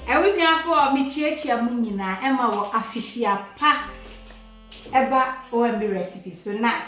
Everything for me chia munina Emma wo afishia pa eba OMB recipe. So now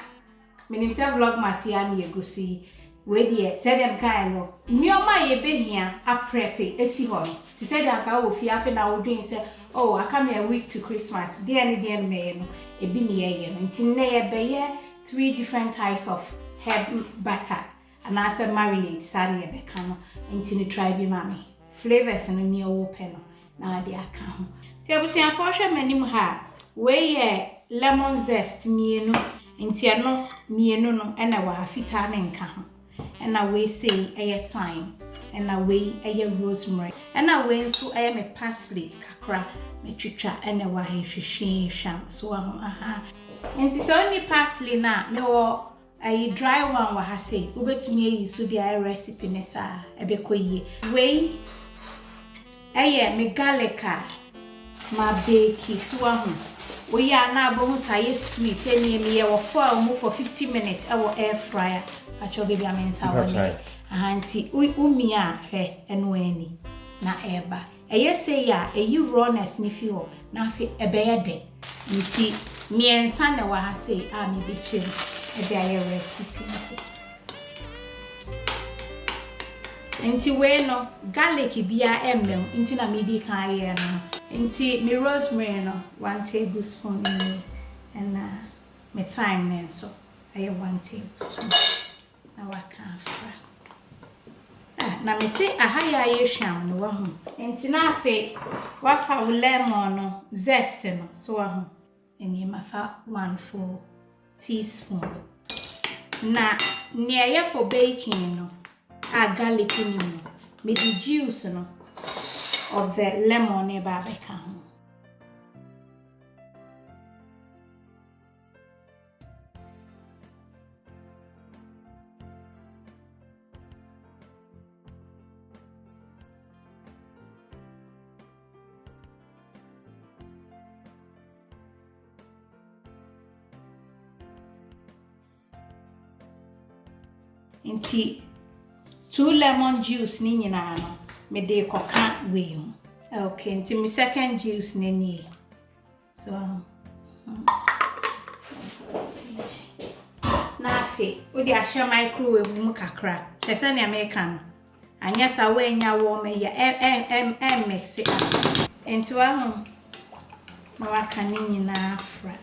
me vlog masia na yegosi we dey said them kind no nyoma ye behia a prep esi ho no ti said am ka wo fi afi na wo dwen say oh I come a week to Christmas dey me no ebi ne ye no nti na ye be ye 3 different types of herb butter and also marinade sani ye be kan no nti ni try bi mami flavors no ne wo pe no na dey aka ho ti abusia for hwe manim ha we ye lemon zest mienu nti ano mienu no na wa afita ne nka ho na we say eye thyme na we eye rosemary na we nso eye me parsley kakra me twitwa na wa hwehwe hwam so aha nti so ni parsley na me wo ayi dry one wa ha say obetumi yi so dia recipe ne sa ebekoyie we eye me garlic ma bake so ahu we ya na abo say sweet eni me ye wo for 50 minutes e wo air fryer acho baby amensa woni ahanti umia hwe eno ani na eba eye say ya eyi rawness ni fi ho na afi ebeye de nti miensa na wa ha say a me be chem ebe aye recipe nti we no garlic bia emem nti na me di kan ye no nti me rosemary no 1 tablespoon ni and me thyme ne so aye 1 tablespoon na wakafa na me say ahaya ye hwam no wa hu nti na afi wafa lemon no zest no so wa hu eni mafa 1/4 teaspoon na ne for baking no garlic ni no me the juice no of the lemon e ba be kan nti 2 lemon juice ni nyina no me de koka we hu okay nti me second juice ni ni so na afi odi ahye microwave mu kakra tese ne American anya sa we nya wo me ya mix it nti wa hu ma waka ni nyina afra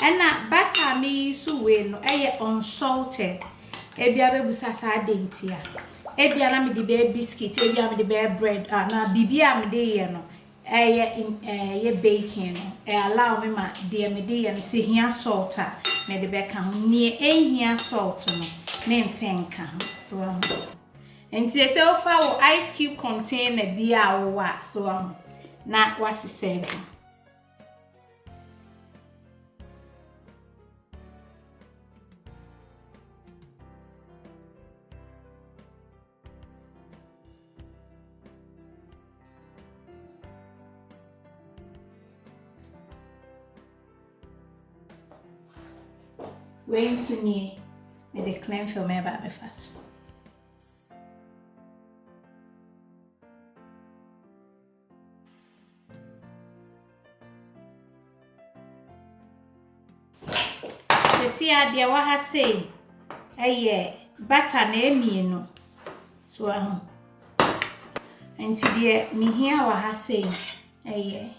ena butter me so we no eye unsalted ebia bebusa sa dentia ebia na me de be biscuit ebia me de be bread na bibia me de ye no eye baking no allow me ma de me de ye no se hia salt me de be ka ho nie ehia salt no me mfenka ho so enti se o fa wo ice cube container bia wo wa so na wasi serve when sunny me de claim for me ba be fast see ade wa ha say eye butter na emienu so enti de me hia wa ha say eye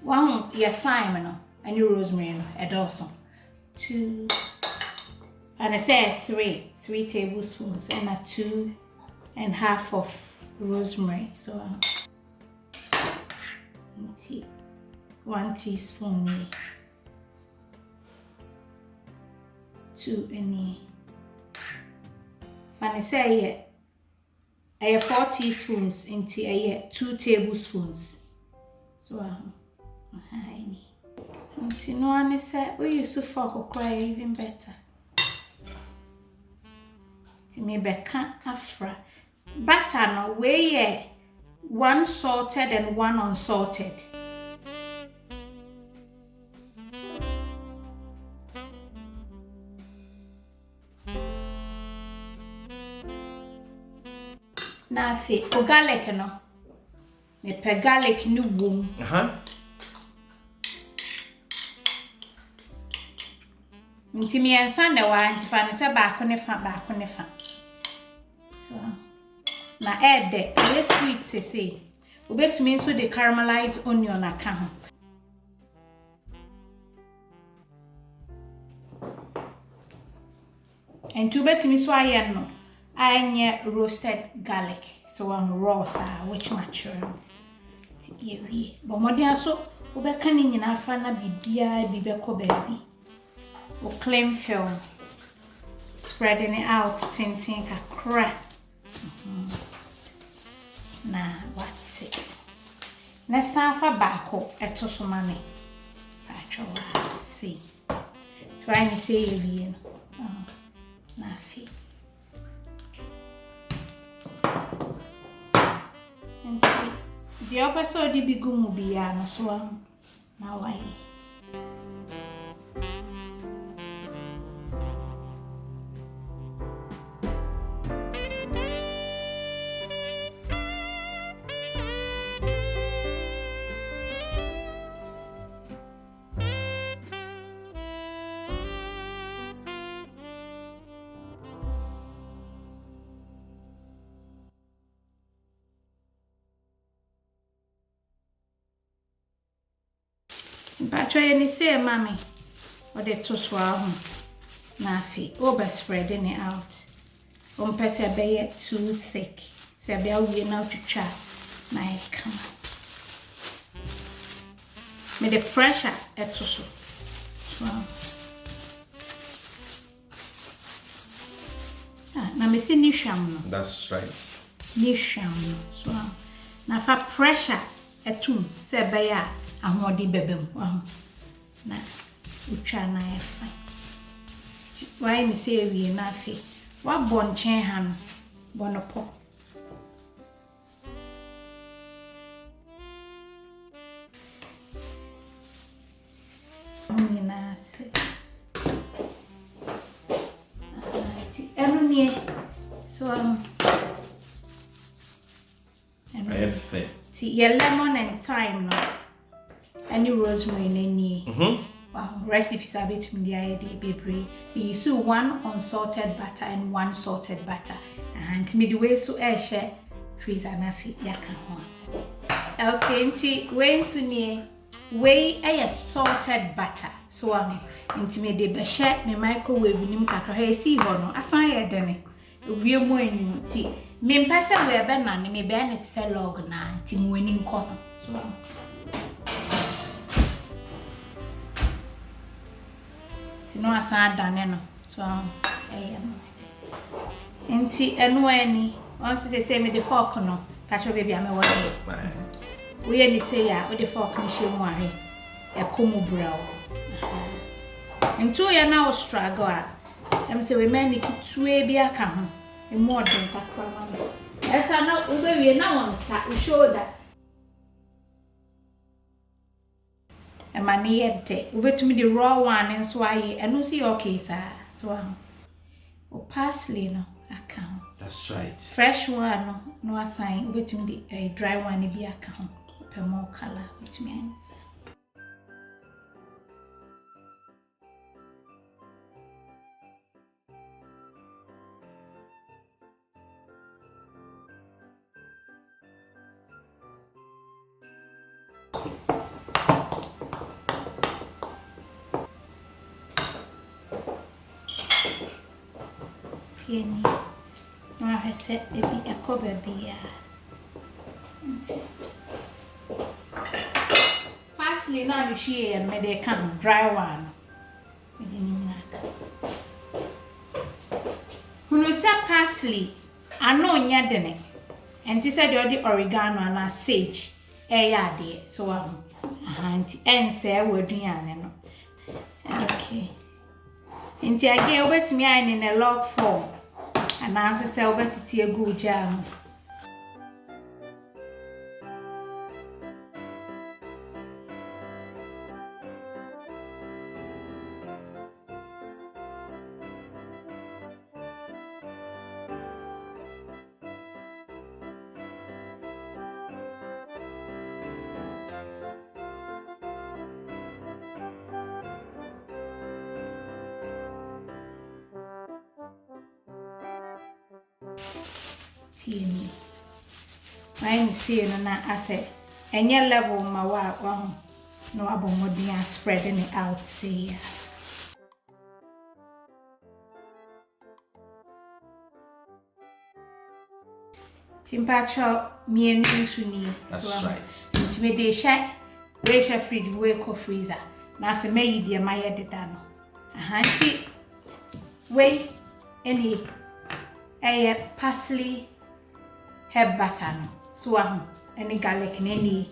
wa ye thyme no and rosemary no edoso 2 and I say 3 tablespoons and 2.5 of rosemary so 1 teaspoon 2 any and I say 4 teaspoons into 2 tablespoons so no one say we use for cry even better. To me beka afra butter no we one salted and one unsalted. Now, o garlic no. Me pe garlic ni wom. Nti me ensa na wa ntifa ne se baako ne fa. So na ede e sweet sese. Obetumi nso de caramelized onion aka ho. Enti obetumi so aye no. Anye roasted garlic. So raw which mature. Ye but modern so obeka ni nyina fa na bibia bi beko baby. O clean film. Spreading it out tintin kakra. Na what's it? Na sanfa bako eto so mane. Pacho see. Try to say ye no. Na fi. The upper so the big gumu so now why? Pacho any say mommy or the toswa na fi over spreading it out. Pese be too thick. Se be we now to try na come. Me the pressure etoso. Wow. Na me see ni hwam no. That's right. Ni hwam no. So na fa pressure etum se be ya ahodi bebem na utwa na efa why me say we na fe wa bonchen han bonopo na se enu nie so your lemon and thyme no any rosemary any wow recipes are between the idea baby use one unsalted butter and one salted butter and midway so share freezer na fi yaka ho okay nti we so nie we salted butter so nti me de be share me microwave nim kakra ha si ho no asan ye dene wie mo enu nti me mpese we be na me be na tse log na nti mo eni nko so no asan dane no so enti enu ani once say me the fork no catch baby am we dey we any say ya we the fork ni shemu ahe e komu brow ento ya na o struggle am say we man kitue bi aka ho e mo odin kakra ma esa na ube wie na won sa shoulder mani yede ubetumi the raw one nso aye eno si okay sir so o parsley no account that's right fresh one no assign ubetumi the dry one bi account per more color which means Yeni no I set baby a cover be parsley na we share and me dey can dry one we didn't know say parsley ano nya dene and this said the oregano and sage ya de so anti ense waduane no okay nti again obetimi an in a log form and answer say obetiti egu jam see me. I see no na I said any level my wow no abomodin spreading it out see. Timpacho me and Suni. That's right. Intimidate share, raise a fridge, wake or freezer. Now for me, dear my editano. A handy way any a parsley herb butter. So any garlic and any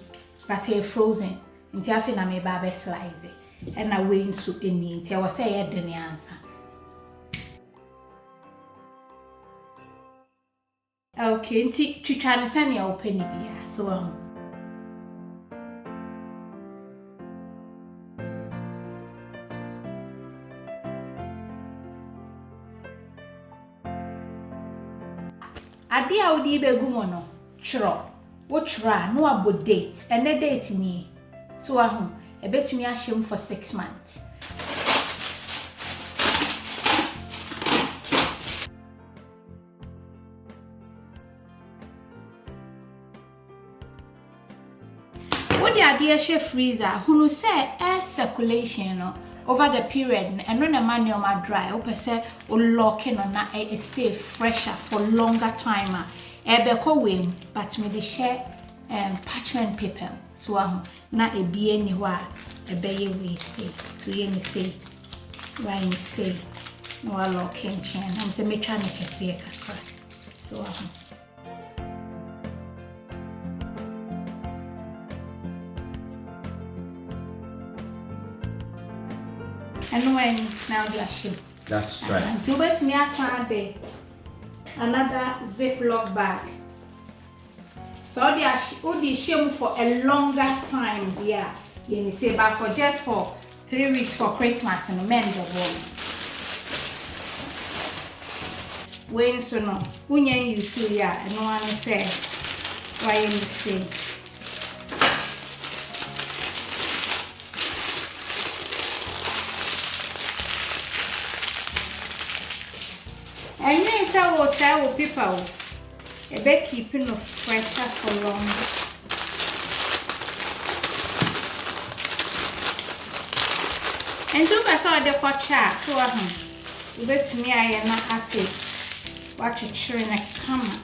butter frozen. Until I feel I may barbe slice it. And I wait so any until I say I didn't answer. Okay, to try to send your penny beer, so Adi a wodi be gu mo no, chro. Wo chra no abo date, and the date ni. So e betumi ahyem for 6 months. What the idea she freezer, who say air circulation no, over the period and when a manual ma dry, open say o locking on that it stay fresher for longer time. Ebeko wim, but me the share parchment paper. So na e be anywhere a bay we say to ye say why me say no locking chain. I'm say me try make a see so and when now they are shipped. That's right. So bet me a another Ziploc bag. So they are only shame for a longer time there. You say, but for just for 3 weeks for Christmas and men the one. When so no, when you feel ya, and no one say why you say. And then say people a bit keeping of fresher for long. And do better the hot chat so you bet me I am not happy. Watch it sure in a camera.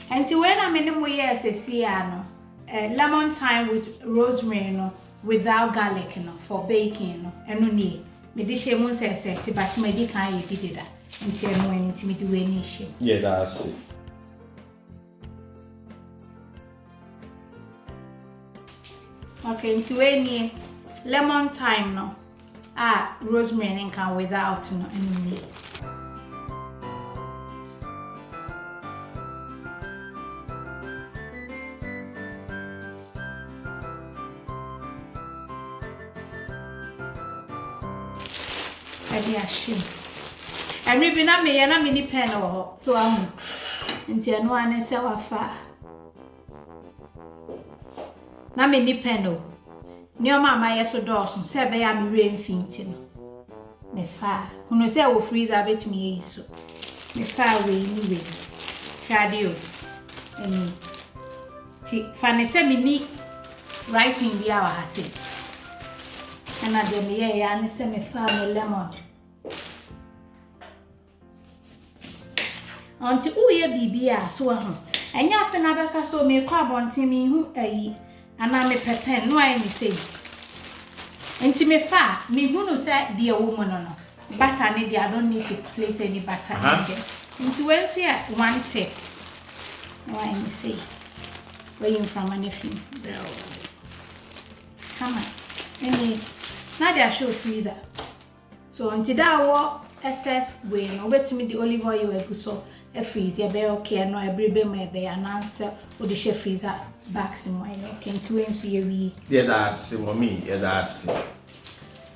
And to when I'm in the years a siano, lemon thyme with rosemary no, without garlic no, for baking no, and no need. Me dish moon says but my dick I did that until I went into me do any issue. Yeah, that's it. Okay, into any lemon thyme no, rosemary and can without no any need. And maybe not me and a mini pen or so until no one is our far. Na mini pen near mamma, yes, or Dawson, say, I am rain fainting. Me far, who knows I will freeze a bit me so. Me far away anyway. Cardio and Fanny said me neat writing the hour, I say. And I did me, and say me far me lemon. Auntie, oh, yeah, BB, so and ya Fenabeka so me carbon Timmy who and I me pepen, no, I say. And to me far, me who knows that dear woman or no. But I need, I don't need to place any butter in there. Into when see one tip. No, I say. Waiting from anything. Come on. Any, now they are show freezer. So until that war, SS way, no wait to me the olive oil will go so. A freezer, be okay, no, I bring my be an answer with the chef freezer bags in my okay, to him see you. Yeah, that's me, yeah, that's it.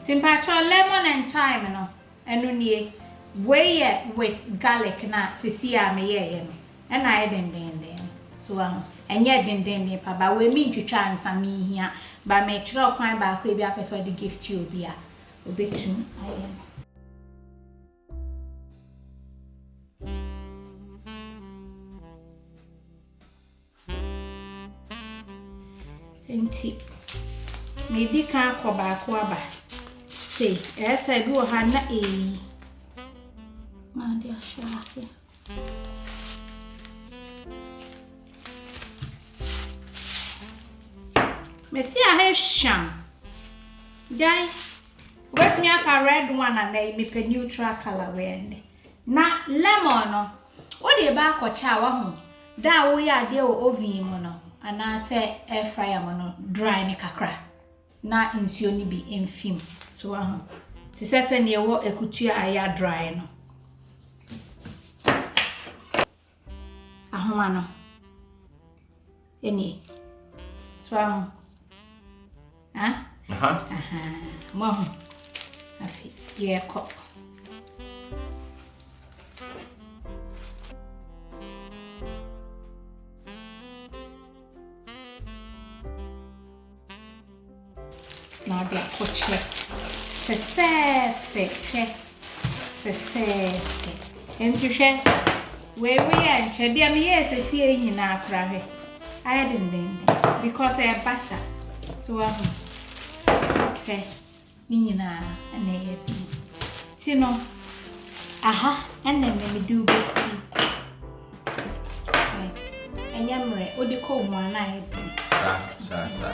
Temperature lemon and thyme, you know, and only way with garlic, not see, I may, and I then. so enye den pa ba we mi twetwa ansa mi hia ba me kire kwan ba ko e bi apeso de gift you obi a obetum aye enti me di kan akoba ko aba sei esa bi wo ha na ma dia shase Messi a sham. Dai. Wet me a red one and I me neutral color we na lemon no. O de ba kocha wa ho. Da wo ya de o oven mo no. Ana se air fryer mo no dry ne kakra. Na nsuo ni bi enfim. So wa ho. Ti se ne wo ekutua aya dry no. Ahoma no. Eni. So wa ho. Mom. Afi, yeah, cook. Now they are cooked. Fefe. And you share where we are, dear me, yes, I see you now, Crave. I didn't because I have butter. So, okay, Nina and a Tino. Aha, and then we do this. And Yamre, what do you call one night? Sir.